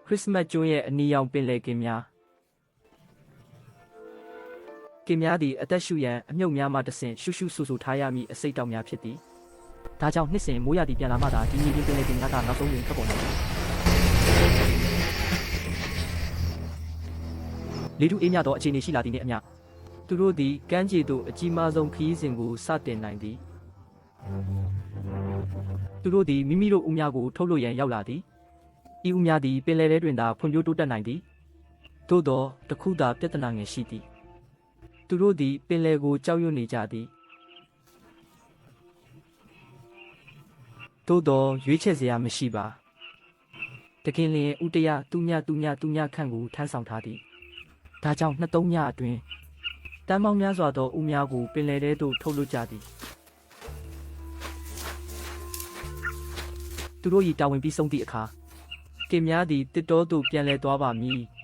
ခရစ်စမတ်ကျွန်းရဲ့အနီရောင်ပင်လယ်ကင်များသည်အသက်ရှူရန်အမြုပ်များမှတဆင့်ရှုရှုဆူဆူထားရမည့်အစိတ်တောင်များဖြစ်သည်။ဒါကြောင့်နှစ်စဉ်မိုးရာသီပြန်လာမှသာဒီမြေပြင်ပင်လယ်ကင်များကနောက်ဆုံးတွင်ထွက်ပေါ်နိုင်သည်။လေထုအေးမြသောအခြေအနေရှိလာသည်နှင့်အမျှသူတို့သည်ကမ်းခြေသို့အကြီးမားဆုံးခရီးစဉ်ကိုစတင်နိုင်သည်။သူတို့သည်မိမိတို့ဦးများကိုထုတ်လွှတ်ရန်ရောက်လာသည်။ဤဦးများသည်ပင်လယ်ထဲတွင်သာဖွံ့ဖြိုးတိုးတက်နိုင်သည်။သို့သောတခုသာပြဿနာငယ်ရှိသည်။သူတို့သည်ပင်လယ်ကိုကြောက်ရွံ့နေကြသည်။သို့သောရွေးချယ်စရာမရှိပါ။တကယ်လျင်ဦးတရသူညခန့်ကိုထမ်းဆောင်ထားသည်။ဒါကြောင့်နှစ်သုံးညအတွင်းတန်းပေါင်းများစွာသောဦးများကိုပင်လယ်ထဲသို့ထုတ်လွှတ်ကြသည်။သူတို့၏တာဝန်ပြီးဆုံးသည့်အခါကင်များသည်တစ်တောသို့ပြန်လည်သွားပါမည်။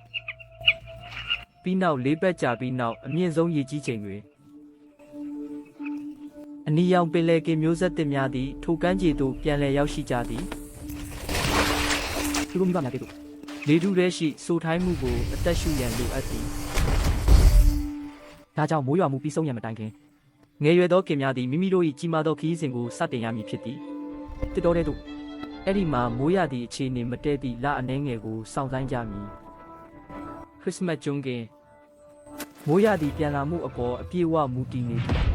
ပြီးနောက်၄ပတ်ကြာပြီးနောက်အမြင့်ဆုံးရေကြီးချိန်တွင်အနီရောင်ပင်လယ်ကင်မျိုးဆက်သစ်များသည်ထိုကမ်းခြေသို့ပြန်လည်ရောက်ရှိကြသည်သူတို့မိဘများကဲ့သို့လေထုထဲရှိစိုထိုင်းမှုကိုအသက်ရှူရန်လိုအပ်သည်ဒါကြောင့်မိုးရွာမှုပြီးဆုံးရန်မတိုင်ခင်ငယ်ရွယ်သောကင်များသည်မိမိတို့၏ကြီးမားသောခရီးစဉ်ကိုစတင်ရမည်ဖြစ်သည်တစ်တောထဲသို့အဲ့ဒီမှာမိုးရသည့်အခြေအနေမတည့်သည့်လအနှဲငယ်ကိုစောင့်ဆိုင်းကြမည်ခရစ်စမတ်ကျွန်းကင်မိုးရသည့်ပြန်လာမှုအပေါ်အပြည့်အဝမူတည်နေသည်